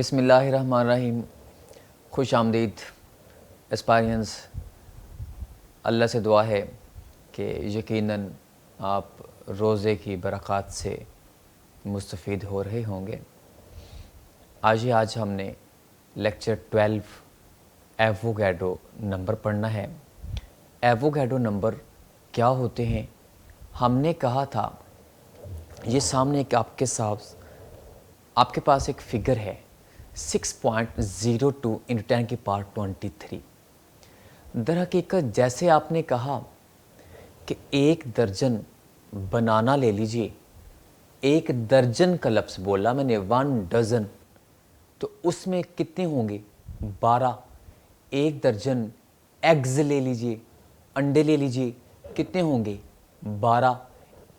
बिस्मिल्लाहिर्रहमानिर्रहीम। खुश आमदीद एस्पायरेंस। अल्लाह से दुआ है कि यकीनन आप रोज़े की बरक़ात से मुस्तफ़ीद हो रहे होंगे। आज हमने लेक्चर 12 एवोगैड्रो नंबर पढ़ना है। एवोगैड्रो नंबर क्या होते हैं? हमने कहा था ये सामने एक आपके पास एक फ़िगर है 6.02 × 10⁻23। दरहकीकत जैसे आपने कहा कि एक दर्जन बनाना ले लीजिए, एक दर्जन का लफ्ज़ बोला मैंने, 1 डज़न, तो उसमें कितने होंगे? 12। एक दर्जन एग्स ले लीजिए, अंडे ले लीजिए, कितने होंगे? 12।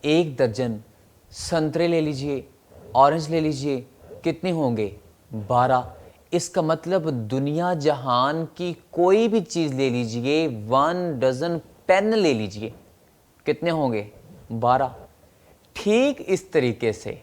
एक दर्जन संतरे ले लीजिए, ऑरेंज ले लीजिए, कितने होंगे? 12। इसका मतलब दुनिया जहान की कोई भी चीज़ ले लीजिए, 1 डज़न पेन ले लीजिए, कितने होंगे? 12। ठीक इस तरीके से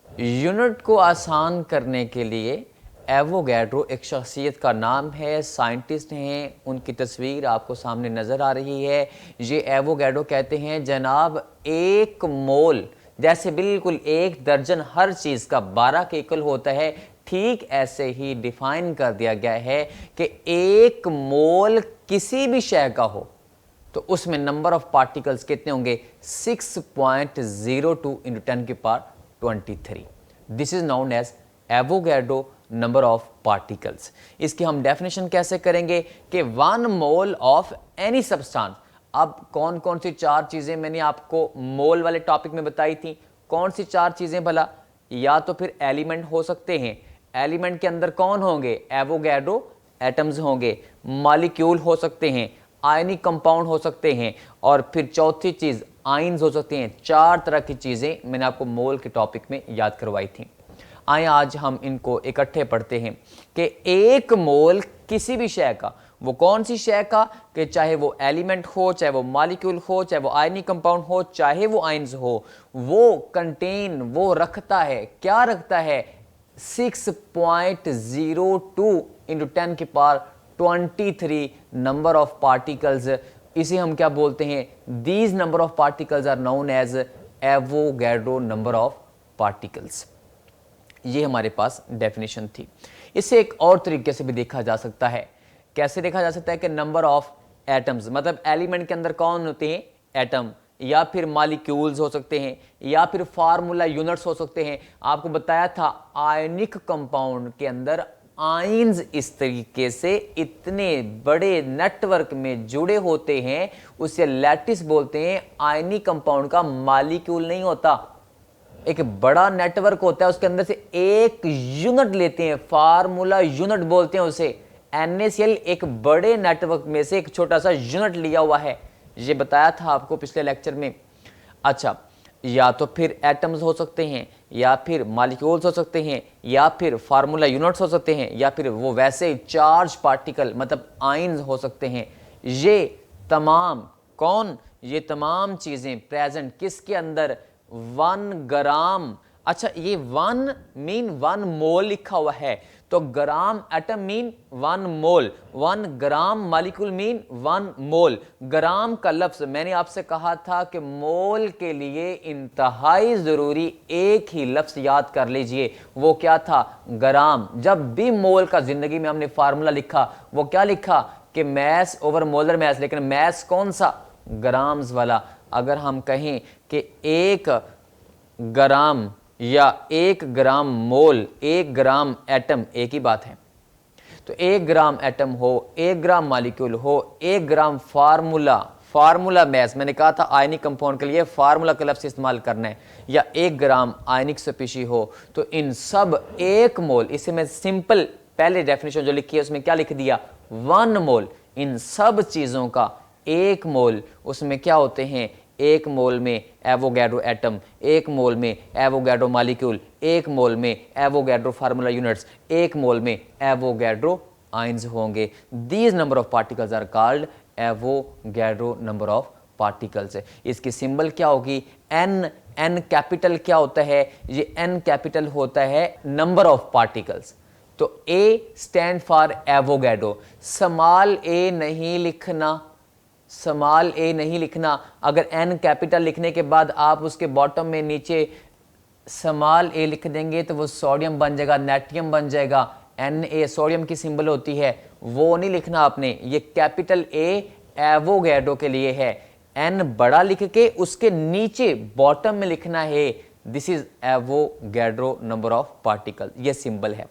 यूनिट को आसान करने के लिए एवोगैड्रो एक शख्सियत का नाम है, साइंटिस्ट हैं, उनकी तस्वीर आपको सामने नज़र आ रही है। ये एवोगैड्रो कहते हैं जनाब, एक मोल जैसे बिल्कुल एक दर्जन हर चीज़ का 12 के इक्वल होता है, ठीक ऐसे ही डिफाइन कर दिया गया है कि एक मोल किसी भी शय का हो तो उसमें नंबर ऑफ पार्टिकल्स कितने होंगे? 6.02 × 10⁻23। This is known as Avogadro number of particles. इसकी हम डेफिनेशन कैसे करेंगे कि 1 मोल ऑफ एनी सब्सटेंस। अब कौन कौन सी 4 चीजें मैंने आपको मोल वाले टॉपिक में बताई थी? कौन सी 4 चीजें भला? या तो फिर एलिमेंट हो सकते हैं, एलिमेंट के अंदर कौन होंगे? एवोगैड्रो एटम्स होंगे। मॉलिक्यूल हो सकते हैं, आयनिक कंपाउंड हो सकते हैं, और फिर चौथी चीज आइंस हो सकते हैं। 4 तरह की चीजें मैंने आपको मोल के टॉपिक में याद करवाई थी। आए आज हम इनको इकट्ठे पढ़ते हैं कि एक मोल किसी भी शय का, वो कौन सी शय का, कि चाहे वो एलिमेंट हो, चाहे वो मॉलिक्यूल हो, चाहे वो आयनिक कंपाउंड हो, चाहे वो आइंस हो, वो कंटेन, वो रखता है, क्या रखता है? 6.02 × 10⁻23 नंबर ऑफ पार्टिकल्स। इसे हम क्या बोलते हैं? These number of particles are known as Avogadro number of particles. ये हमारे पास डेफिनेशन थी। इसे एक और तरीके से भी देखा जा सकता है। कैसे देखा जा सकता है? कि नंबर ऑफ एटम्स, मतलब एलिमेंट के अंदर कौन होते हैं? एटम, या फिर मॉलिक्यूल्स हो सकते हैं, या फिर फार्मूला यूनिट्स हो सकते हैं। आपको बताया था आयनिक कंपाउंड के अंदर आइंस इस तरीके से इतने बड़े नेटवर्क में जुड़े होते हैं, उसे लैटिस बोलते हैं। आयनिक कंपाउंड का मॉलिक्यूल नहीं होता, एक बड़ा नेटवर्क होता है, उसके अंदर से एक यूनिट लेते हैं, फार्मूला यूनिट बोलते हैं उसे। NaCl एक बड़े नेटवर्क में से एक छोटा सा यूनिट लिया हुआ है, ये बताया था आपको पिछले लेक्चर में। अच्छा, या तो फिर एटम्स हो सकते हैं, या फिर मॉलिक्यूल्स हो सकते हैं, या फिर फार्मूला यूनिट्स हो सकते हैं, या फिर वो वैसे चार्ज पार्टिकल मतलब आइंस हो सकते हैं। ये तमाम कौन? ये तमाम चीजें प्रेजेंट किसके अंदर? 1 ग्राम। अच्छा, ये 1 मीन 1 मोल लिखा हुआ है, तो ग्राम एटम मीन 1 मोल, 1 ग्राम मॉलिक्यूल मीन 1 मोल। ग्राम का लफ्ज मैंने आपसे कहा था कि मोल के लिए इंतहाई जरूरी एक ही लफ्ज याद कर लीजिए, वो क्या था? ग्राम। जब भी मोल का जिंदगी में हमने फार्मूला लिखा, वो क्या लिखा? कि मैस ओवर मोलर मैस, लेकिन मैस कौन सा? ग्राम्स वाला। अगर हम कहें कि 1 ग्राम या 1 ग्राम मोल, 1 ग्राम एटम, एक ही बात है। तो 1 ग्राम एटम हो, 1 ग्राम मॉलिक्यूल हो, 1 ग्राम फार्मूला मैस, मैंने कहा था आयनिक कंपाउंड के लिए फार्मूला का लफ्ज़ इस्तेमाल करना है, या 1 ग्राम आयनिक स्पीशी हो, तो इन सब 1 मोल, इसे मैं सिंपल पहले डेफिनेशन जो लिखी है उसमें क्या लिख दिया? 1 मोल। इन सब चीज़ों का 1 मोल, उसमें क्या होते हैं? 1 मोल में एवोगैड्रो एटम, 1 मोल में एवोगैड्रो मॉलिक्यूल, 1 मोल में एवोगैड्रो फार्मूला यूनिट्स, 1 मोल में एवोगैड्रो आइंस होंगे। These number of particles are called Avogadro number of particles. इसकी सिंबल क्या होगी? एन कैपिटल क्या होता है? ये एन कैपिटल होता है नंबर ऑफ पार्टिकल्स। तो A stand for Avogadro. Small a नहीं लिखना, स्मॉल a नहीं लिखना। अगर N कैपिटल लिखने के बाद आप उसके बॉटम में नीचे स्मॉल a लिख देंगे तो वो सोडियम बन जाएगा, नेट्रियम बन जाएगा। Na सोडियम की सिंबल होती है, वो नहीं लिखना आपने। ये कैपिटल A एवोगैड्रो के लिए है। N बड़ा लिख के उसके नीचे बॉटम में लिखना है this is Avogadro number of particle, ये सिंबल है।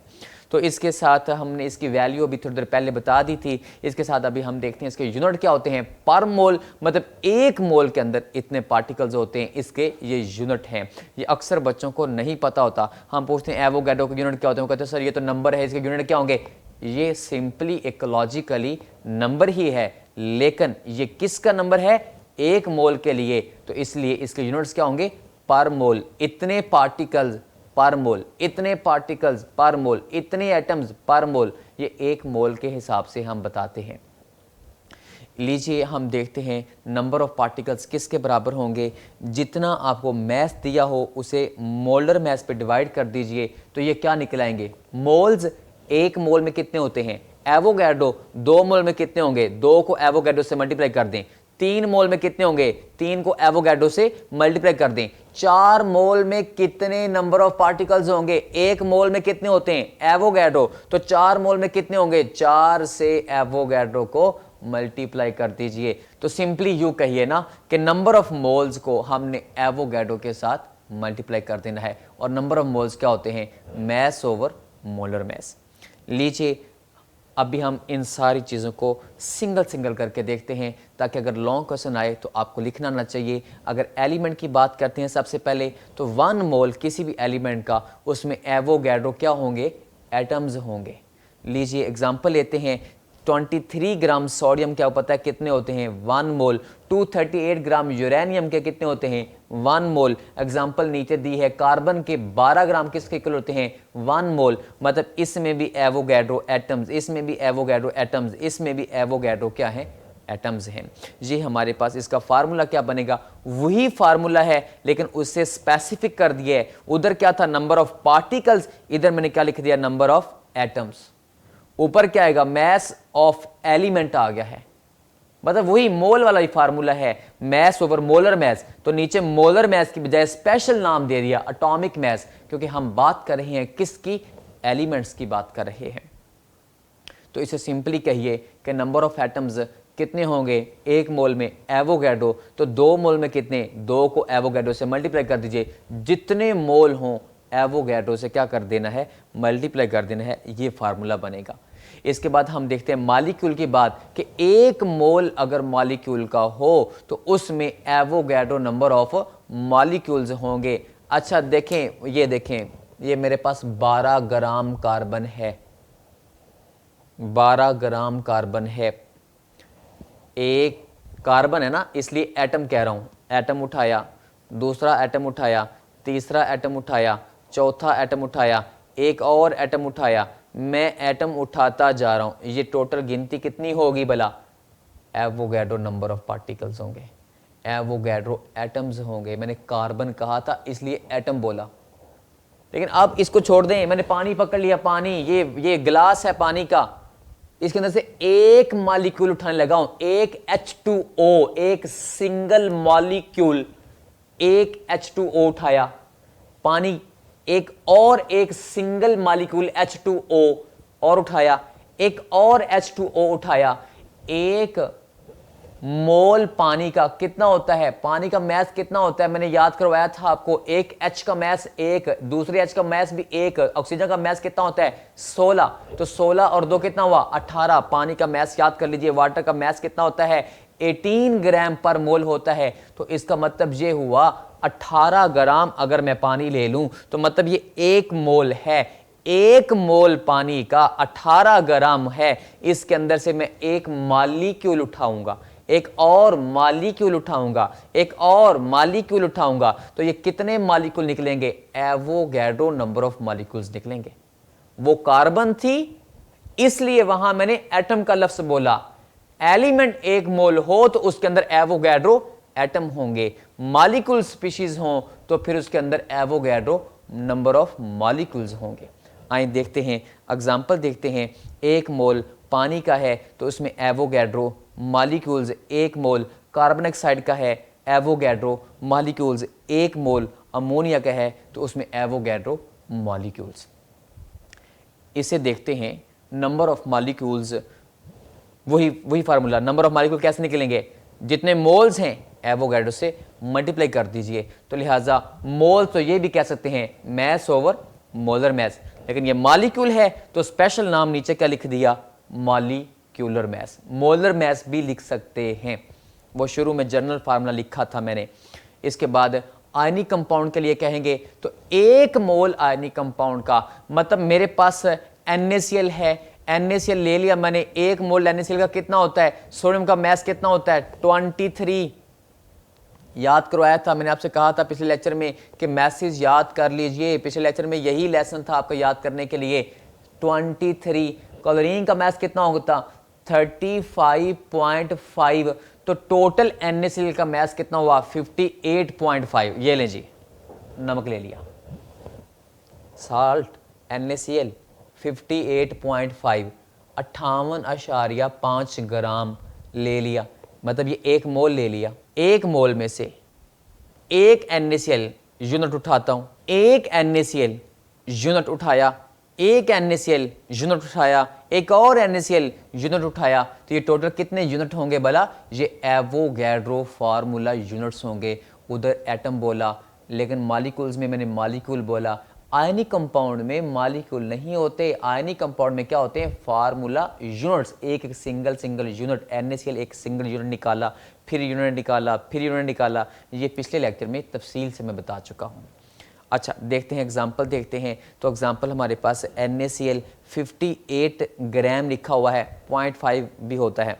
तो इसके साथ हमने इसकी वैल्यू अभी थोड़ी देर पहले बता दी थी। इसके साथ अभी हम देखते हैं इसके यूनिट क्या होते हैं। पर मोल मतलब एक मोल के अंदर इतने पार्टिकल्स होते हैं, इसके ये यूनिट हैं। ये अक्सर बच्चों को नहीं पता होता। हम पूछते हैं एवोगैड्रो के यूनिट क्या होते हैं, कहते हैं सर ये तो नंबर है, इसके यूनिट क्या होंगे। ये सिंपली इकोलॉजिकली नंबर ही है, लेकिन ये किसका नंबर है, एक मोल के लिए। तो इसलिए इसके यूनिट्स क्या होंगे, पर मोल। इतने पार्टिकल्स पर मोल, इतने पार्टिकल्स पर मोल, इतने एटम्स पर मोल, ये एक मोल के हिसाब से हम बताते हैं। लीजिए हम देखते हैं नंबर ऑफ पार्टिकल्स किसके बराबर होंगे। जितना आपको मैथ दिया हो उसे मोलर मैथ पे डिवाइड कर दीजिए, तो ये क्या निकलाएंगे। मोल्स, एक मोल में कितने होते हैं। एवोगैड्रो, 2 मोल में कितने होंगे, 2 को एवोगैड्रो से मल्टीप्लाई कर दें। 3 मोल में कितने होंगे, 3 को एवोगैड्रो से मल्टीप्लाई कर दें। 4 मोल में कितने नंबर ऑफ पार्टिकल्स होंगे, 1 मोल में कितने होते हैं एवोगैड्रो, तो 4 मोल में कितने होंगे, 4 से एवोगैड्रो को मल्टीप्लाई कर दीजिए। तो सिंपली यूं कहिए ना कि नंबर ऑफ मोल्स को हमने एवोगैड्रो के साथ मल्टीप्लाई कर देना है। और नंबर ऑफ मोल्स क्या होते हैं, मैस ओवर मोलर मैस। लीजिए अभी हम इन सारी चीज़ों को सिंगल सिंगल करके देखते हैं, ताकि अगर लॉन्ग क्वेश्चन आए तो आपको लिखना ना चाहिए। अगर एलिमेंट की बात करते हैं सबसे पहले, तो 1 मोल किसी भी एलिमेंट का, उसमें एवोगैड्रो क्या होंगे, एटम्स होंगे। लीजिए एग्जांपल लेते हैं। 23 ग्राम सोडियम क्या पता है कितने होते हैं, 1 मोल। 238 ग्राम यूरेनियम के कितने होते हैं, 1 मोल। एग्जाम्पल नीचे दी है, कार्बन के 12 ग्राम किसके इक्वल होते हैं, 1 मोल। मतलब इसमें भी एवोगैड्रो एटम्स, इसमें भी एवोगैड्रो एटम्स, इसमें भी एवोगैड्रो क्या है, एटम्स हैं। ये हमारे पास इसका फार्मूला क्या बनेगा, वही फार्मूला है लेकिन उससे स्पेसिफिक कर दिया है। उधर क्या था, नंबर ऑफ पार्टिकल्स, इधर मैंने क्या लिख दिया, नंबर ऑफ एटम्स। ऊपर क्या आएगा, मैस ऑफ एलिमेंट आ गया है। मतलब वही मोल वाला ही फार्मूला है, मैस ओवर मोलर मैस। तो नीचे मोलर मैस की बजाय स्पेशल नाम दे दिया एटॉमिक मैस, क्योंकि हम बात कर रहे हैं किसकी, एलिमेंट्स की बात कर रहे हैं। तो इसे सिंपली कहिए कि नंबर ऑफ एटम्स कितने होंगे एक मोल में एवोगैड्रो, तो 2 मोल में कितने, 2 को एवोगैड्रो से मल्टीप्लाई कर दीजिए। जितने मोल हों एवोगैड्रो से क्या कर देना है, मल्टीप्लाई कर देना है। ये फार्मूला बनेगा। इसके बाद हम देखते हैं मॉलिक्यूल की बात, कि 1 मोल अगर मॉलिक्यूल का हो तो उसमें एवोगैड्रो नंबर ऑफ मॉलिक्यूल्स होंगे। अच्छा देखें, ये देखें, ये मेरे पास 12 ग्राम कार्बन है, 12 ग्राम कार्बन है। एक कार्बन है ना, इसलिए एटम कह रहा हूं। एटम उठाया, दूसरा एटम उठाया, तीसरा एटम उठाया, चौथा एटम उठाया, एक और एटम उठाया, मैं एटम उठाता जा रहा हूं। ये टोटल गिनती कितनी होगी भला, एवोगैड्रो नंबर ऑफ पार्टिकल्स होंगे, एवोगैड्रो एटम्स होंगे। मैंने कार्बन कहा था इसलिए एटम बोला। लेकिन अब इसको छोड़ दें, मैंने पानी पकड़ लिया, पानी, ये गिलास है पानी का, इसके अंदर से एक मॉलिक्यूल उठाने लगा हूं, एक H2O, एक सिंगल मॉलिक्यूल, एक H2O उठाया पानी, एक और एक सिंगल मॉलिक्यूल H2O और उठाया, एक और H2O उठाया। एक मोल पानी का कितना होता है, पानी का मैस कितना होता है, मैंने याद करवाया था आपको। एक H का मैस एक, दूसरे H का मैस भी एक। ऑक्सीजन का मैस कितना होता है, 16, तो 16 और 2 कितना हुआ, 18। पानी का मैस याद कर लीजिए। वाटर का मैस कितना होता है, 18 ग्राम पर मोल होता है। तो इसका मतलब ये हुआ 18 ग्राम अगर मैं पानी ले लूं तो मतलब ये 1 मोल है। 1 मोल पानी का 18 ग्राम है। इसके अंदर से मैं एक मॉलिक्यूल उठाऊंगा, एक और मॉलिक्यूल उठाऊंगा, एक और मॉलिक्यूल उठाऊंगा, तो ये कितने मॉलिक्यूल निकलेंगे, एवोगैड्रो नंबर ऑफ मॉलिक्यूल्स निकलेंगे। वो कार्बन थी इसलिए वहां मैंने एटम का लफ्ज बोला। एलिमेंट 1 मोल हो तो उसके अंदर एवोगैड्रो एटम होंगे। मॉलिक्यूल स्पीशीज हो तो फिर उसके अंदर एवोगैड्रो नंबर ऑफ मॉलिक्यूल्स होंगे। आइए देखते हैं, एग्जाम्पल देखते हैं। 1 मोल पानी का है तो उसमें Avogadro molecules 1 mole carbon dioxide का है, एवोगैड्रो मॉलिक्यूल्स 1 मोल अमोनिया का है तो उसमें एवोगैड्रो मॉलिक्यूल्स। इसे देखते हैं नंबर ऑफ मॉलिक्यूल्स, वही फार्मूला, नंबर ऑफ मॉलिक्यूल कैसे निकलेंगे, जितने मोल्स हैं एवोगैड्रो से मल्टीप्लाई कर दीजिए। तो लिहाजा मोल तो ये भी कह सकते हैं मैस ओवर मोलर मैस, लेकिन ये मॉलिक्यूल है तो स्पेशल नाम नीचे क्या लिख दिया, मॉलिक्यूलर मैस। मोलर मैस भी लिख सकते हैं, वो शुरू में जनरल फार्मूला लिखा था मैंने। इसके बाद आयनिक कंपाउंड के लिए कहेंगे तो 1 मोल आयनिक कंपाउंड का मतलब मेरे पास NaCl है, NaCl ले लिया मैंने, 1 मोल NaCl का कितना होता है, सोडियम का मैस कितना होता है 23। याद करवाया था मैंने आपसे, कहा था पिछले लेक्चर में कि मैसेज याद कर लीजिए, पिछले लेक्चर में यही लेसन था आपका याद करने के लिए। 23 क्लोरीन का मैस कितना होता 35.5, तो टोटल NaCl का मैस कितना हुआ 58.5। ये लें जी, नमक ले लिया, साल्ट NaCl 58.5 58.5 ग्राम ले लिया, मतलब ये 1 मोल ले लिया। 1 मोल में से 1 NaCl यूनिट उठाता हूं, 1 NaCl यूनिट उठाया, 1 NaCl यूनिट उठाया, एक और NaCl यूनिट उठाया, तो ये टोटल कितने यूनिट होंगे भला, ये एवोगैड्रो फार्मूला यूनिट्स होंगे। उधर एटम बोला लेकिन मॉलिक्यूल्स में मैंने मॉलिक्यूल बोला। आयनिक कंपाउंड में मॉलिक्यूल नहीं होते, आयनिक कंपाउंड में क्या होते हैं फार्मूला यूनिट्स, एक एक सिंगल यूनिट। NaCl एक सिंगल यूनिट निकाला, फिर यूनिट निकाला, फिर यूनिट निकाला, ये पिछले लेक्चर में तफसील से मैं बता चुका हूँ। अच्छा देखते हैं एग्जाम्पल देखते हैं। तो एग्जाम्पल हमारे पास NaCl 58 ग्राम लिखा हुआ है, 0.5 भी होता है।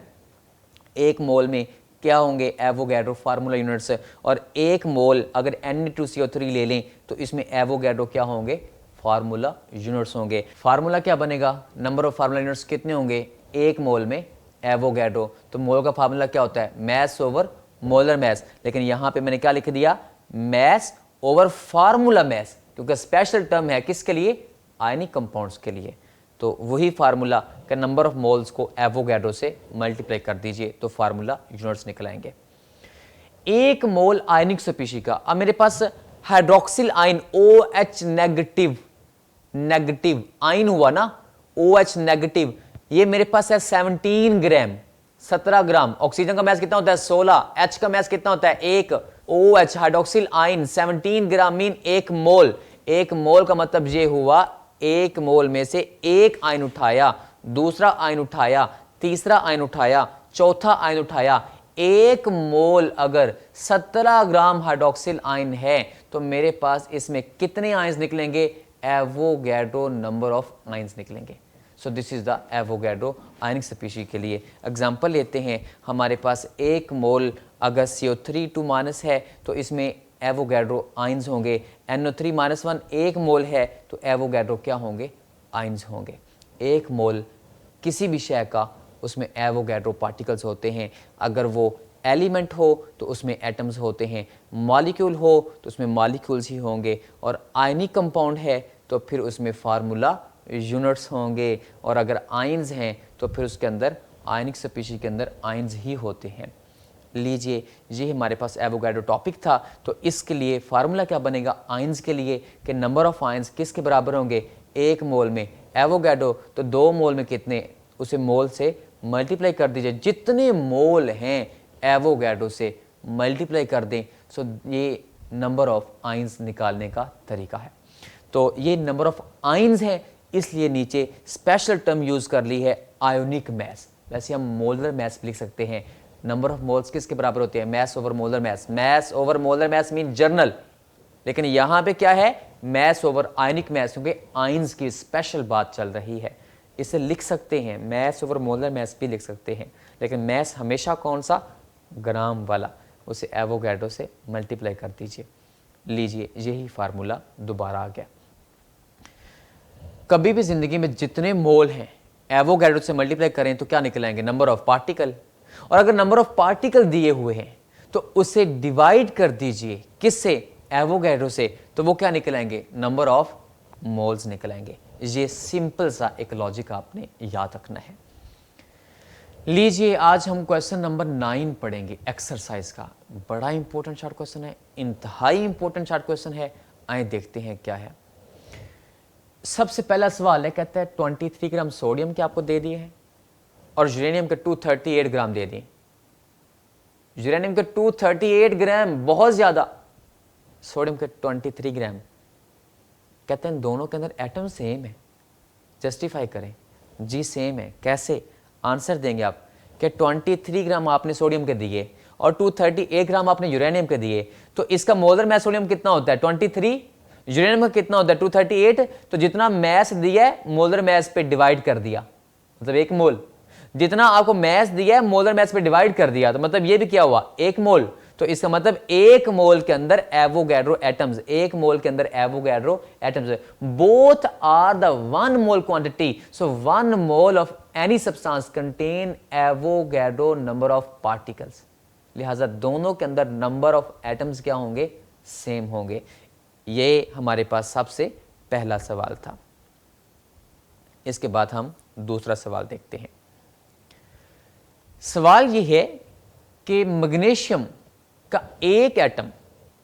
1 मोल में क्या होंगे एवोगैड्रो फार्मूला यूनिट्स, और 1 मोल अगर Na2CO3 ले लें तो इसमें एवोगैड्रो क्या होंगे फार्मूला यूनिट्स होंगे। फार्मूला क्या बनेगा, नंबर ऑफ फार्मूला यूनिट्स कितने होंगे 1 मोल में एवोगैड्रो, तो मोल का फार्मूला क्या होता है मैस ओवर मोलर मैस, लेकिन यहाँ पे मैंने क्या लिख दिया मैस ओवर फार्मूला मैस, क्योंकि स्पेशल टर्म है किसके लिए आयनिक कंपाउंड्स के लिए। तो वही फार्मूला का नंबर ऑफ मोल्स को एवोगैड्रो से मल्टीप्लाई कर दीजिए तो फार्मूला यूनिट्स निकल आएंगे। 1 मोल आयनिक स्पीशी का, अब मेरे पास hydroxyl ion OH negative ion हुआ ना, OH नेगेटिव, ये मेरे पास है 17 ग्राम 17 ग्राम। ऑक्सीजन का मैस कितना होता है 16, H का मैस कितना होता है 1, OH हाइड्रोक्सिल आयन 17 ग्राम मीन 1 मोल। 1 मोल का मतलब ये हुआ 1 मोल में से 1 आयन उठाया, दूसरा आयन उठाया, तीसरा आयन उठाया, चौथा आयन उठाया। 1 मोल अगर 17 ग्राम हाइड्रोक्सिल आयन है तो मेरे पास इसमें कितने आयन्स निकलेंगे, एवोगैड्रो नंबर ऑफ आयन्स निकलेंगे। So this is the Avogadro ionic species के लिए। एग्जाम्पल लेते हैं, हमारे पास 1 मोल अगर CO3 माइनस है तो इसमें एवोगैड्रो आयन्स होंगे। NO3 -1 1 मोल है तो एवोगैड्रो क्या होंगे आयन्स होंगे। 1 मोल किसी भी शय का उसमें एवोगैड्रो पार्टिकल्स होते हैं, अगर वो एलिमेंट हो तो उसमें एटम्स होते हैं, मॉलिक्यूल हो तो उसमें मॉलिक्यूल्स ही होंगे, और आयनिक कंपाउंड है तो फिर उसमें फार्मूला यूनिट्स होंगे, और अगर आयन्स हैं तो फिर उसके अंदर आयनिक स्पीशी के अंदर आयन्स ही होते हैं। लीजिए ये हमारे पास एवोगैड्रो टॉपिक था, तो इसके लिए फार्मूला क्या बनेगा आयन्स के लिए कि नंबर ऑफ आयन्स किसके बराबर होंगे 1 मोल में एवोगैड्रो, तो 2 मोल में कितने, उसे मोल से मल्टीप्लाई कर दीजिए, जितने मोल हैं एवोगैड्रो से मल्टीप्लाई कर दें। सो ये नंबर ऑफ आयन्स निकालने का तरीका है। तो ये नंबर ऑफ आयन्स हैं, इसलिए नीचे स्पेशल टर्म यूज कर ली है आयोनिक मैस। वैसे हम मोलर मैस लिख सकते हैं, नंबर ऑफ मोल्स किसके बराबर होते हैं mass over molar mass. Mass over molar mass mean general, लेकिन यहां पे क्या है मैस ओवर आयनिक मैस, क्योंकि आयन्स की स्पेशल बात चल रही है। इसे लिख सकते हैं मैस ओवर मोलर मैस भी लिख सकते हैं, लेकिन मैस हमेशा कौन सा ग्राम वाला, उसे एवोगैड्रो से मल्टीप्लाई कर दीजिए। लीजिए यही फार्मूला दोबारा आ गया। कभी भी जिंदगी में जितने मोल हैं एवोगैड्रो से मल्टीप्लाई करें तो क्या निकलेंगे नंबर ऑफ पार्टिकल, और अगर नंबर ऑफ पार्टिकल दिए हुए हैं तो उसे डिवाइड कर दीजिए किससे एवोगैड्रो से, तो वो क्या निकलेंगे नंबर ऑफ मोल्स निकलेंगे। ये सिंपल सा एक लॉजिक आपने याद रखना है। लीजिए आज हम क्वेश्चन नंबर 9 पढ़ेंगे एक्सरसाइज का। बड़ा इंपॉर्टेंट शॉर्ट क्वेश्चन है, इंतहाई इंपॉर्टेंट शॉर्ट क्वेश्चन है। आइए देखते हैं क्या है। सबसे पहला सवाल है, कहता है 23 ग्राम सोडियम के आपको दे दिए हैं और यूरेनियम के 238 ग्राम दे दिए। यूरेनियम के 238 ग्राम बहुत ज्यादा, सोडियम के 23 ग्राम। कहते हैं दोनों के अंदर एटम सेम है, जस्टिफाई करें। जी सेम है, कैसे? आंसर देंगे आप कि 23 ग्राम आपने सोडियम के दिए और 238 ग्राम आपने यूरेनियम के दिए, तो इसका मोलर मैस सोडियम कितना होता है 23, यूरेनियम का कितना होता है 238। तो जितना मैस दिया है मोलर मैस पे डिवाइड कर दिया, मतलब 1 मोल। जितना आपको मैस दिया है मोलर मैस पे डिवाइड कर दिया, तो मतलब ये भी क्या हुआ 1 मोल। तो इसका मतलब 1 मोल के अंदर एवोगैड्रो एटम्स, 1 मोल के अंदर Avogadro atoms, both are the 1 mole quantity. So 1 mole of any substance contain Avogadro number of particles. लिहाजा दोनों के अंदर नंबर ऑफ एटम्स क्या होंगे, सेम होंगे। ये हमारे पास सबसे पहला सवाल था। इसके बाद हम दूसरा सवाल देखते हैं। सवाल यह है कि मैग्नीशियम का एक एटम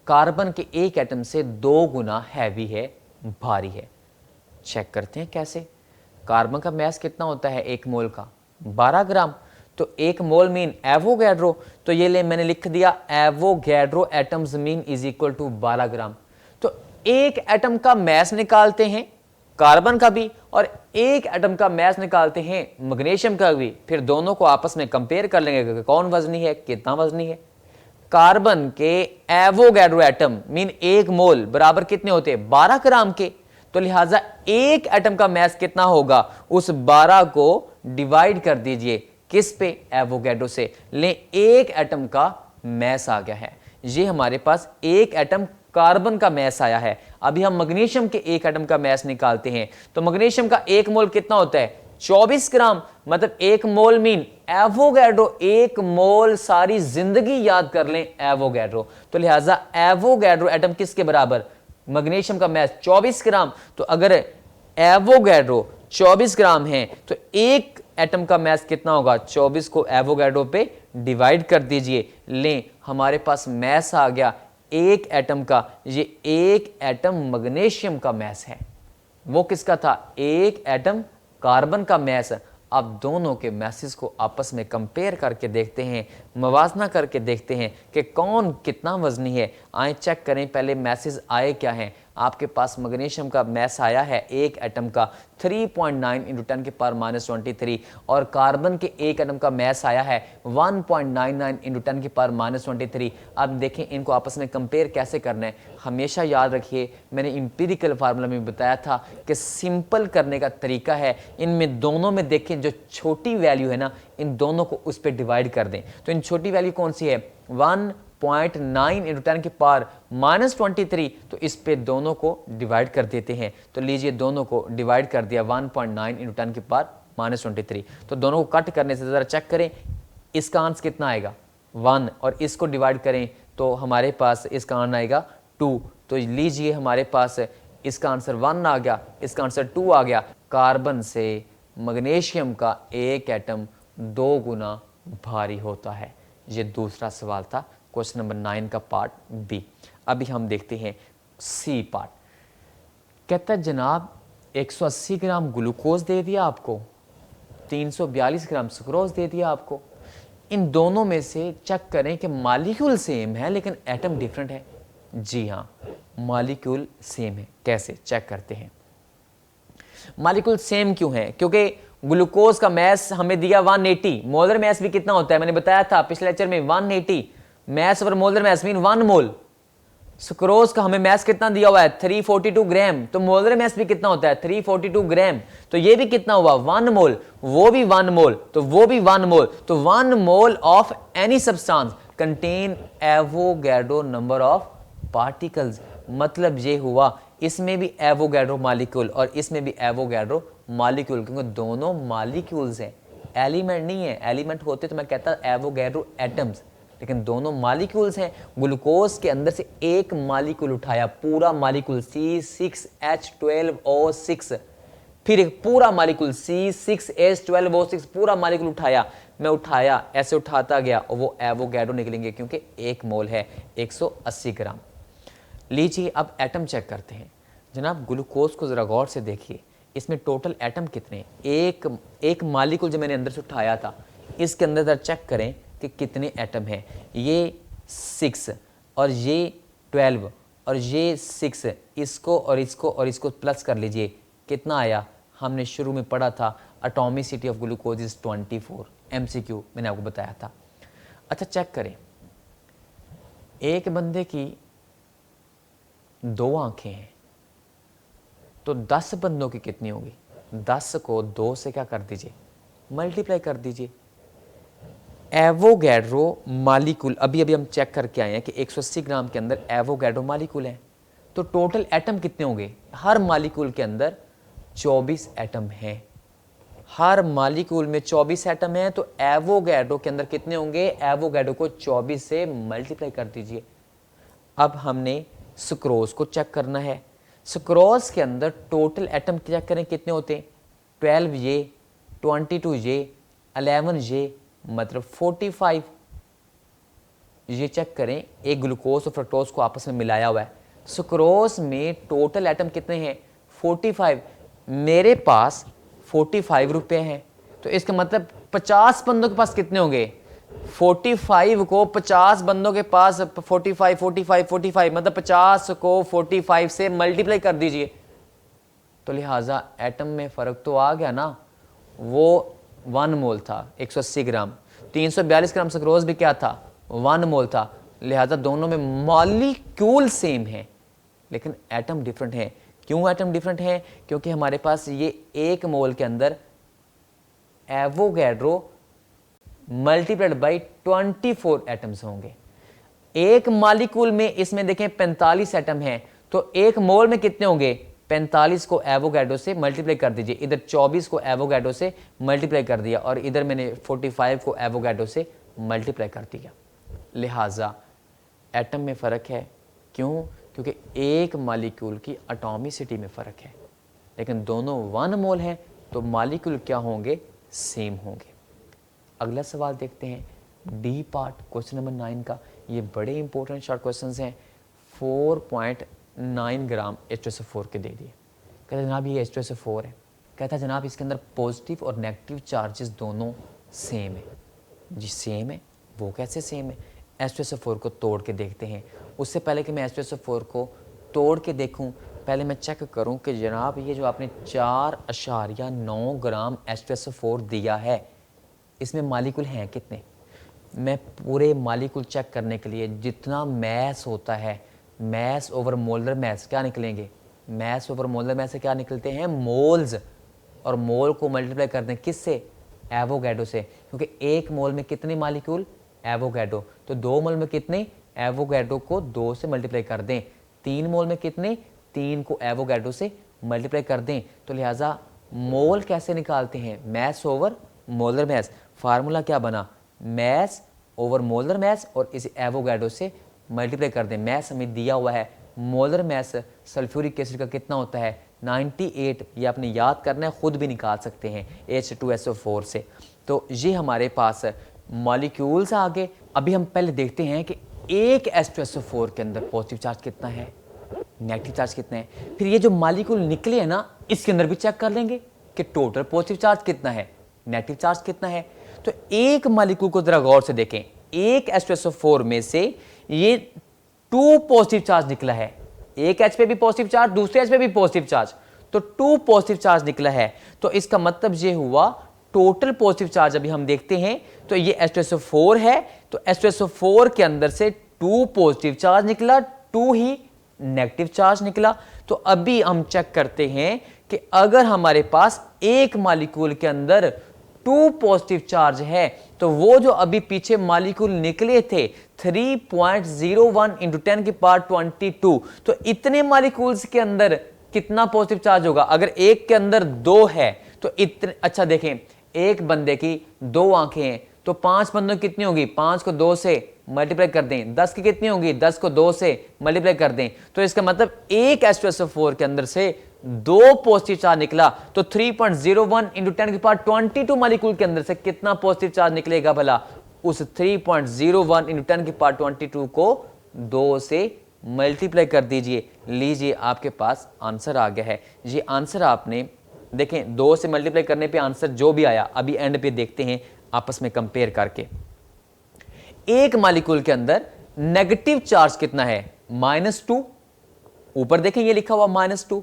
कार्बन के एक एटम से 2 गुना हैवी है, भारी है। चेक करते हैं कैसे। कार्बन का मैस कितना होता है 1 मोल का 12 ग्राम। तो 1 मोल मीन एवोगैड्रो, तो ये ले मैंने लिख दिया Avogadro atoms mean is equal to 12 gram. तो एक एटम का मैस निकालते हैं कार्बन का भी और एक एटम का मैस निकालते हैं मैग्नीशियम का भी, फिर दोनों को आपस में कंपेयर कर लेंगे कि कौन वजनी है कितना वजनी है। कार्बन के एवोगैड्रो एटम मीन 1 मोल बराबर कितने होते हैं 12 ग्राम के। तो लिहाजा एक एटम का मैस कितना होगा, उस 12 को डिवाइड कर दीजिए किस पे, एवोगैड्रो से। ले एक एटम का मैस आ गया है। ये हमारे पास एक एटम कार्बन का मैस आया है। अभी हम मैग्नीशियम के एक एटम का मैस निकालते हैं। तो मैग्नीशियम का 1 मोल कितना होता है 24 ग्राम, मतलब 1 मोल मीन एवोगैड्रो 1 मोल, सारी जिंदगी याद कर लें एवोगैड्रो। तो लिहाजा एवोगैड्रो एटम किसके बराबर, मैग्नीशियम का मैस 24 ग्राम। तो अगर एवोगैड्रो 24 ग्राम है तो एक एटम का मैस कितना होगा, 24 को एवोगैड्रो पे डिवाइड कर दीजिए। लें हमारे पास मैस आ गया एक एटम का। ये एक एटम मैग्नीशियम का मैस है, वो किसका था, एक एटम कार्बन का मैस। अब दोनों के मैसेज को आपस में कंपेयर करके देखते हैं, मवाजना करके देखते हैं कि कौन कितना वजनी है। आए चेक करें पहले मैसेज आए क्या हैं। आपके पास मैग्नीशियम का मैस आया है एक एटम का 3.9 × 10⁻⁻23 और कार्बन के एक एटम का मैस आया है 1.99 × 10⁻⁻23। अब देखें इनको आपस में कंपेयर कैसे करना है। हमेशा याद रखिए मैंने इंपीरिकल फार्मूला में बताया था कि सिंपल करने का तरीका है, इनमें दोनों में देखें जो छोटी वैल्यू है ना, इन दोनों को उस पर डिवाइड कर दें। तो इन छोटी वैल्यू कौन सी है 1.9 × 10⁻⁻23, तो इस पे दोनों को डिवाइड कर देते हैं। तो लीजिए दोनों को डिवाइड कर दिया 1.9 × 10⁻⁻23। तो दोनों को कट करने से ज़रा चेक करें इसका आंसर कितना आएगा 1, और इसको डिवाइड करें तो हमारे पास इसका आंसर आएगा 2। तो लीजिए हमारे पास इसका आंसर 1 आ गया, इसका आंसर 2 आ गया। कार्बन से मैग्नीशियम का एक एटम 2 गुना भारी होता है। ये दूसरा सवाल था क्वेश्चन नंबर 9 का पार्ट बी। अभी हम देखते हैं सी पार्ट। कहता है जनाब 180 ग्राम ग्लूकोज दे दिया आपको, 342 ग्राम सुक्रोज दे दिया आपको। इन दोनों में से चेक करें कि मॉलिक्यूल सेम है लेकिन एटम डिफरेंट है। जी हाँ, मॉलिक्यूल सेम है। कैसे चेक करते हैं। मॉलिक्यूल सेम क्यों है, क्योंकि ग्लूकोज का मैस हमें दिया 180, मोलर मैस भी कितना होता है मैंने बताया था पिछले लेक्चर में 180 mass over molar mass mean 1 mole. Sucrose का हमें मैस कितना दिया हुआ है 342 ग्राम, तो मोलर मैस भी कितना होता है 342 ग्राम। तो ये भी कितना हुआ 1 मोल, वो भी 1 मोल, तो वो भी 1 मोल। तो 1 mole of any substance contain Avogadro number of particles. मतलब ये हुआ इसमें भी एवोगैड्रो मॉलिक्यूल और इसमें भी एवोगैड्रो मॉलिक्यूल, क्योंकि दोनों मॉलिक्यूल्स हैं, एलिमेंट नहीं है। एलिमेंट होते तो मैं कहता एवोगैड्रो एटम्स, लेकिन दोनों मॉलिक्यूल्स हैं। ग्लूकोज के अंदर से एक मॉलिक्यूल उठाया, पूरा मॉलिक्यूल C6H12O6 फिर एक पूरा मालिक्यूल C6H12O6 पूरा मालिक्यूल उठाया, मैं उठाया, ऐसे उठाता गया और वो एवोगैड्रो निकलेंगे क्योंकि 1 मोल है 180 ग्राम। लीजिए अब एटम चेक करते हैं। जनाब ग्लूकोज को ज़रा गौर से देखिए, इसमें टोटल एटम कितने, एक मालिक्यूल जो मैंने अंदर से उठाया था इसके अंदर ज़रा चेक करें कि कितने एटम हैं। ये 6 और ये 12 और ये 6, इसको और इसको और इसको प्लस कर लीजिए, कितना आया। हमने शुरू में पढ़ा था atomicity of glucose is 24, MCQ मैंने आपको बताया था। अच्छा चेक करें, एक बंदे की 2 आंखें हैं तो 10 बंदों की कितनी होगी। 10 को 2 से क्या कर दीजिए, मल्टीप्लाई कर दीजिए। एवोगैड्रो मालिक्यूल अभी हम चेक करके आए हैं कि 180 ग्राम के अंदर एवोगैड्रो मालिक्यूल है, तो टोटल एटम कितने होंगे। हर मालिक्यूल के अंदर 24 एटम हैं, हर मालिक्यूल में 24 एटम हैं, तो एवोगैड्रो के अंदर कितने होंगे। एवोगैड्रो को 24 से मल्टीप्लाई कर दीजिए। अब हमने सुक्रोज को चेक करना है। सुक्रोज के अंदर टोटल एटम चेक करें कितने होते हैं, 12 ये, 22 ये, 11 ये, मतलब 45। ये चेक करें, एक ग्लूकोज और फ्रक्टोज को आपस में मिलाया हुआ है। सुक्रोज में टोटल एटम कितने हैं, 45। मेरे पास 45 रुपए हैं, तो इसका मतलब 50 बंदों के पास कितने होंगे। 45 को 50 बंदों के पास 45 मतलब 50 को 45 से मल्टीप्लाई कर दीजिए। तो लिहाजा एटम में फ़र्क तो आ गया ना, वो 1 मोल था 180 ग्राम, 342 ग्राम सुक्रोज भी क्या था, 1 मोल था। लिहाजा दोनों में मॉलिक्यूल सेम है लेकिन एटम डिफरेंट है। क्यों एटम डिफरेंट है, क्योंकि हमारे पास ये 1 मोल के अंदर एवोगैड्रो मल्टीप्लाइड बाई 24 एटम्स होंगे। एक मॉलिक्यूल में इसमें देखें 45 एटम हैं, तो 1 मोल में कितने होंगे, 45 को एवोगैड्रो से मल्टीप्लाई कर दीजिए। इधर 24 को एवोगैड्रो से मल्टीप्लाई कर दिया और इधर मैंने 45 को एवोगैड्रो से मल्टीप्लाई कर दिया। लिहाजा एटम में फ़र्क है। क्यों, क्योंकि एक मॉलिक्यूल की एटॉमिसिटी में फ़र्क है, लेकिन दोनों 1 मोल हैं तो मॉलिक्यूल क्या होंगे, सेम होंगे। अगला सवाल देखते हैं डी पार्ट क्वेश्चन नंबर 9 का। ये बड़े इंपॉर्टेंट शॉर्ट क्वेश्चंस हैं। 4.9 ग्राम H2SO4 के दे दिए। कहता जनाब ये H2SO4 है। कहता जनाब इसके अंदर पॉजिटिव और नेगेटिव चार्जेस दोनों सेम है। जी सेम है, वो कैसे सेम है। H2SO4 को तोड़ के देखते हैं। उससे पहले कि मैं H2SO4 को तोड़ के देखूं, पहले मैं चेक करूं कि जनाब ये जो आपने 4.9 ग्राम H2SO4 दिया है, इसमें मॉलिक्यूल हैं कितने। मैं पूरे मॉलिक्यूल चेक करने के लिए जितना मैस होता है, मैस ओवर मोलर मैस क्या निकलेंगे, मैस ओवर मोलर मैस से क्या निकलते हैं, मोल्स। और मोल को मल्टीप्लाई कर दें किससे, एवोगैड्रो से, क्योंकि 1 मोल में कितने मॉलिक्यूल, एवोगैड्रो। तो 2 मोल में कितने, एवोगैड्रो को 2 से मल्टीप्लाई कर दें। 3 मोल में कितने, 3 को एवोगैड्रो से मल्टीप्लाई कर दें। तो लिहाजा मोल कैसे निकालते हैं, mass over molar mass. Formula क्या बना, मैस ओवर मोलर मैस और इसे एवोगैड्रो से मल्टीप्लाई कर दें। मैस हमें दिया हुआ है, मोलर मैस सल्फ्यूरिक एसिड का कितना होता है, 98। ये आपने याद करना है, खुद भी निकाल सकते हैं H2SO4 से। तो ये हमारे पास मॉलिक्यूल्स आ गए। अभी हम पहले देखते हैं कि एक H2SO4 के अंदर पॉजिटिव चार्ज कितना है, नेगेटिव चार्ज कितना है। फिर ये जो मॉलिक्यूल निकले हैं ना, इसके अंदर भी चेक कर लेंगे कि टोटल पॉजिटिव चार्ज कितना है, नेगेटिव चार्ज कितना है। तो एक मॉलिक्यूल को जरा गौर से देखें, एक H2SO4 में से ये 2 पॉजिटिव चार्ज निकला है। एक H पे भी पॉजिटिव चार्ज, दूसरे H पे भी पॉजिटिव चार्ज, तो 2 पॉजिटिव चार्ज निकला है। तो इसका मतलब ये हुआ टोटल पॉजिटिव चार्ज अभी हम देखते हैं तो ये H2SO4 है, तो H2SO4 के अंदर से 2 पॉजिटिव चार्ज निकला, 2 ही नेगेटिव चार्ज निकला। तो अभी हम चेक करते हैं कि अगर हमारे पास एक मॉलिक्यूल के अंदर 2 पॉजिटिव चार्ज है तो वो जो अभी पीछे मॉलिक्यूल निकले थे 3.01 × 10⁻²2, तो इतने मॉलिक्यूल्स के अंदर कितना पॉजिटिव चार्ज होगा। अगर एक के अंदर 2 है तो इतने, अच्छा देखें, एक बंदे की 2 आंखें हैं तो 5 बंदों की कितनी होगी, 5 को 2 से मल्टीप्लाई कर दें। 10 की कितनी होगी, 10 को 2 से मल्टीप्लाई कर दें। तो इसका मतलब एक H2SO4 के अंदर से दो पॉजिटिव चार्ज निकला, तो 3.01 इंटू 10 की पावर 22 मॉलिक्यूल के अंदर से कितना पॉजिटिव चार्ज निकलेगा भला? उस 3.01 इंटू 10 की पावर 22 को 2 से मल्टीप्लाई कर दीजिए। लीजिए आपके पास आंसर आ गया है। ये आंसर आपने देखें 2 से मल्टीप्लाई करने पे आंसर जो भी आया, अभी एंड पे देखते हैं आपस में कंपेयर करके। एक मॉलिक्यूल के अंदर नेगेटिव चार्ज कितना है? -2। ऊपर देखें ये लिखा हुआ -2,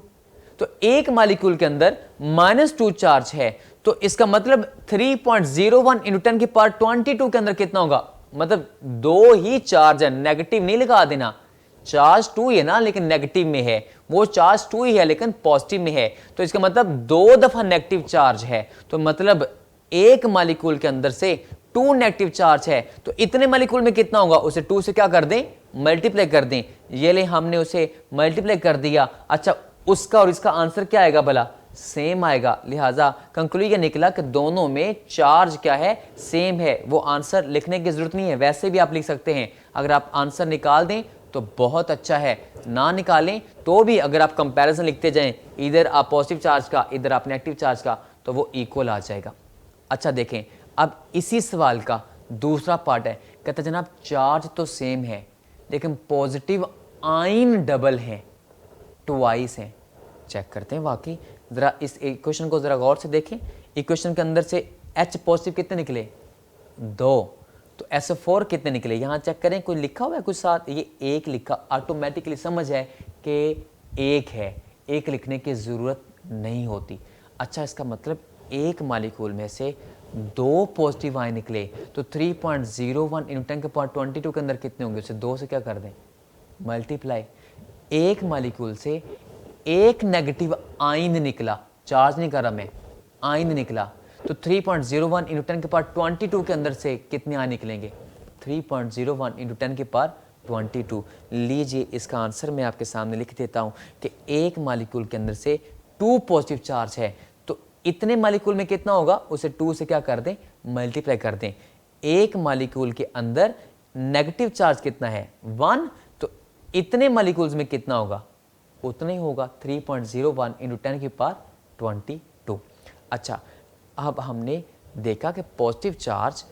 तो एक मॉलिक्यूल के अंदर -2 चार्ज है, तो इसका मतलब 3.01 इंटू 10 की पावर 22 के अंदर कितना होगा? मतलब 2 ही चार्ज है, नेगेटिव नहीं लगा देना। चार्ज 2 है ना, लेकिन नेगेटिव में है, वो चार्ज 2 ही है लेकिन पॉजिटिव में है, तो इसका मतलब 2 दफा नेगेटिव चार्ज है। तो मतलब एक मॉलिक्यूल के अंदर से 2 नेगेटिव चार्ज है, तो इतने मॉलिक्यूल में कितना होगा? उसे 2 से क्या कर दें? मल्टीप्लाई कर दें। ये ले हमने उसे मल्टीप्लाई कर दिया। अच्छा, उसका और इसका आंसर क्या आएगा भला? सेम आएगा। लिहाजा कंक्लूजन निकला कि दोनों में चार्ज क्या है? सेम है। वो आंसर लिखने की जरूरत नहीं है, वैसे भी आप लिख सकते हैं। अगर आप आंसर निकाल दें तो बहुत अच्छा है, ना निकालें तो भी अगर आप कंपैरिजन लिखते जाएं, इधर आप पॉजिटिव चार्ज का, इधर आप नेगेटिव चार्ज का, तो वो इक्वल आ जाएगा। अच्छा देखें, अब इसी सवाल का दूसरा पार्ट है। कहता है जनाब चार्ज तो सेम है लेकिन पॉजिटिव आयन डबल है, ट्वाइस है। चेक करते हैं वाकई, जरा इस इक्वेशन को जरा गौर से देखें। इक्वेशन के अंदर से H पॉजिटिव कितने निकले? 2। तो SO4 कितने निकले? यहां चेक करें, कोई लिखा हुआ है कुछ साथ? ये 1 लिखा, ऑटोमेटिकली समझ है कि 1 है, 1 लिखने की जरूरत नहीं होती। अच्छा, इसका मतलब एक मॉलिक्यूल में से 2 पॉजिटिव आयन निकले, तो 3.01 इंटू 10 की पावर 22 के अंदर कितने होंगे? उसे 2 से क्या कर दें? मल्टीप्लाई। एक मॉलिक्यूल से एक नेगेटिव आयन निकला, चार्ज नहीं कर रहा मैं, आयन निकला, तो 3.01 इंटू 10 की पावर 22 के अंदर से कितने आयन निकलेंगे? 3.01 इंटू 10 की पावर 22। लीजिए इसका आंसर मैं आपके सामने लिख देता हूं कि एक मॉलिक्यूल के अंदर से 2 पॉजिटिव चार्ज है, तो इतने मॉलिक्यूल में कितना होगा? उसे 2 से क्या कर दें? मल्टीप्लाई कर दें। एक मॉलिक्यूल के अंदर नेगेटिव चार्ज कितना है? 1, तो इतने मॉलिक्यूल्स में कितना होगा? उतना ही होगा, 3.01 इंटू 10 की पावर 22। अच्छा, अब हमने देखा कि पॉजिटिव चार्ज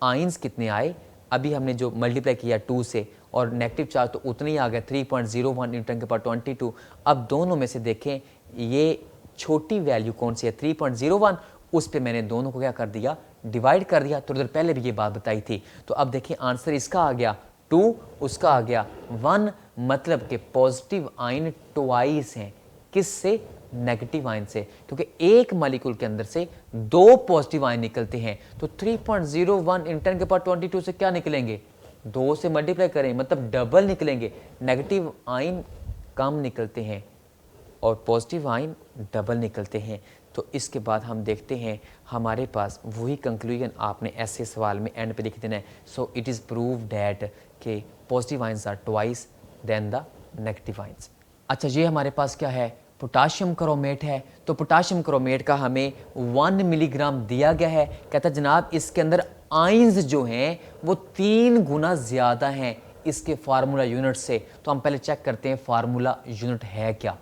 आयंस कितने आए, अभी हमने जो मल्टीप्लाई किया 2 से, और नेगेटिव चार्ज तो उतना ही आ गया 3.01 इंटू 10 की पावर 22। अब दोनों में से देखें ये छोटी वैल्यू कौन सी है? 3.01, उस पे मैंने दोनों को क्या कर दिया? डिवाइड कर दिया। थोड़ी देर पहले भी ये बात बताई थी। तो अब देखिए आंसर इसका आ गया 2, उसका आ गया 1, मतलब कि पॉजिटिव आयन ट्वाइस हैं। किससे? नेगेटिव आयन से, क्योंकि एक मॉलिक्यूल के अंदर से 2 पॉजिटिव आयन निकलते हैं, तो 3.01 इन 10 के पावर 22 से क्या निकलेंगे? 2 से मल्टीप्लाई करें, मतलब डबल निकलेंगे। नेगेटिव आयन कम निकलते हैं और पॉजिटिव आयन डबल निकलते हैं। तो इसके बाद हम देखते हैं हमारे पास वही कंक्लूजन आपने ऐसे सवाल में एंड पे लिख देना है। So it is prove that K positive ions are twice than the negative ions. अच्छा, ये हमारे पास क्या है? पोटाशियम क्रोमेट है। तो पोटाशियम क्रोमेट का हमें 1 मिलीग्राम दिया गया है। कहता है जनाब इसके अंदर आयंस जो हैं वो 3 गुना ज़्यादा हैं इसके फार्मूला यूनिट से। तो हम पहले चेक करते हैं फार्मूला यूनिट है क्या।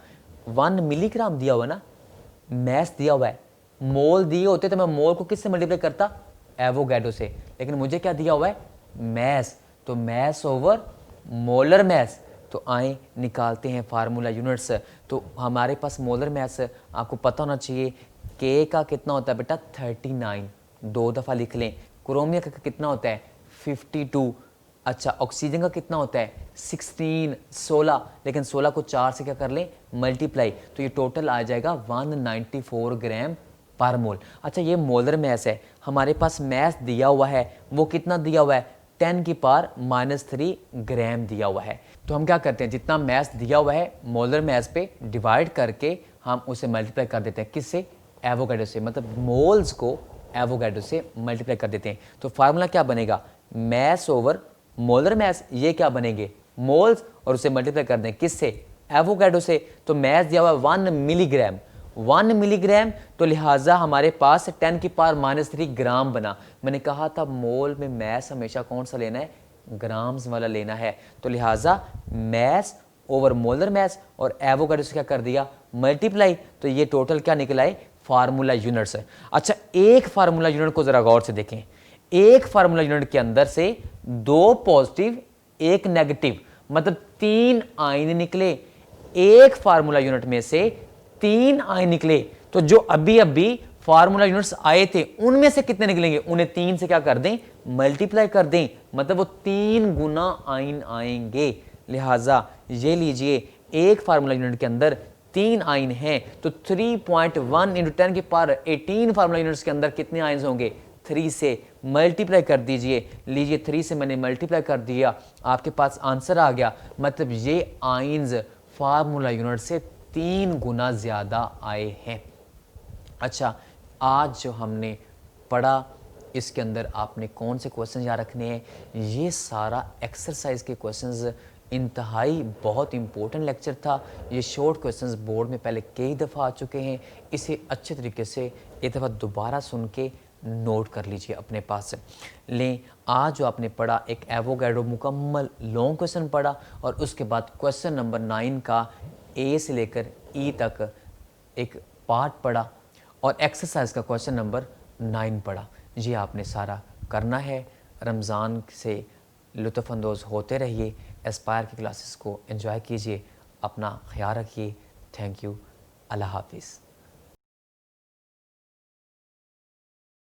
1 मिलीग्राम दिया हुआ ना, मैस दिया हुआ है, मोल दिए होते तो मैं मोल को किससे मल्टीप्लाई करता? एवोगैड्रो से। लेकिन मुझे क्या दिया हुआ है? मैस, तो मैस ओवर मोलर मैस। तो आए निकालते हैं फार्मूला यूनिट्स। तो हमारे पास मोलर मैस आपको पता होना चाहिए, के का कितना होता है बेटा? 39, 2 दफ़ा लिख लें। क्रोमियम का कितना होता है? 52। अच्छा, ऑक्सीजन का कितना होता है? 16, 16, लेकिन 16 को 4 से क्या कर लें? मल्टीप्लाई, तो ये टोटल आ जाएगा 194 ग्राम पर मोल। अच्छा, ये मोलर मैस है। हमारे पास मैस दिया हुआ है, वो कितना दिया हुआ है? 10 की पावर -3 ग्राम दिया हुआ है। तो हम क्या करते हैं, जितना मैस दिया हुआ है मोलर मैस पे डिवाइड करके हम उसे मल्टीप्लाई कर देते हैं। किससे? एवोगैड्रो से, मतलब मोल्स को एवोगैड्रो से मल्टीप्लाई कर देते हैं। तो फार्मूला क्या बनेगा? मैस ओवर मोलर मैस, ये क्या बनेंगे? मोल्स, और उसे मल्टीप्लाई कर दें किससे? एवोगैड्रो से। तो मैस दिया हुआ 1 मिलीग्राम, 1 मिलीग्राम, तो लिहाजा हमारे पास 10 की पावर -3 ग्राम बना। मैंने कहा था मोल में मैस हमेशा कौन सा लेना है? ग्राम्स वाला लेना है। तो लिहाजा मैस ओवर मोलर मैस, और एवोगैड्रो से क्या कर दिया? मल्टीप्लाई, तो ये टोटल क्या निकला है, फार्मूला यूनिट्स है। अच्छा, एक फार्मूला यूनिट को जरा गौर से देखें, एक फार्मूला यूनिट के अंदर से 2 पॉजिटिव 1 नेगेटिव, मतलब 3 आयन निकले। एक फार्मूला यूनिट में से 3 आयन निकले, तो जो अभी अभी फार्मूला यूनिट्स आए थे उनमें से कितने निकलेंगे, उन्हें 3 से क्या कर दें, मल्टीप्लाई कर दें, मतलब वो 3 गुना आयन आएंगे। लिहाजा ये लीजिए, एक फार्मूला यूनिट के अंदर 3 आयन हैं, तो 3.1 इंटू 10 की पावर 18 फार्मूला यूनिट्स के अंदर कितने आयन होंगे, 3 से मल्टीप्लाई कर दीजिए। लीजिए 3 से मैंने मल्टीप्लाई कर दिया, आपके पास आंसर आ गया, मतलब ये आयन्स फार्मूला यूनिट से 3 गुना ज़्यादा आए हैं। अच्छा, आज जो हमने पढ़ा इसके अंदर आपने कौन से क्वेश्चन याद रखने हैं, ये सारा एक्सरसाइज के क्वेश्चंस इंतहाई बहुत इंपॉर्टेंट लेक्चर था। ये शॉर्ट क्वेश्चंस बोर्ड में पहले कई दफ़ा आ चुके हैं, इसे अच्छे तरीके से एक दफ़ा दोबारा सुन के नोट कर लीजिए अपने पास लें। आज जो आपने पढ़ा एक एवोगैड्रो मुकम्मल लॉन्ग क्वेश्चन पढ़ा, और उसके बाद क्वेश्चन नंबर 9 का ए से लेकर ई तक एक पार्ट पढ़ा, और एक्सरसाइज का क्वेश्चन नंबर 9 पढ़ा। ये आपने सारा करना है। रमज़ान से लुत्फ़अंदोज़ होते रहिए, एस्पायर की क्लासेस को एंजॉय कीजिए, अपना ख्याल रखिए। थैंक यू, अल्लाह हाफिज़।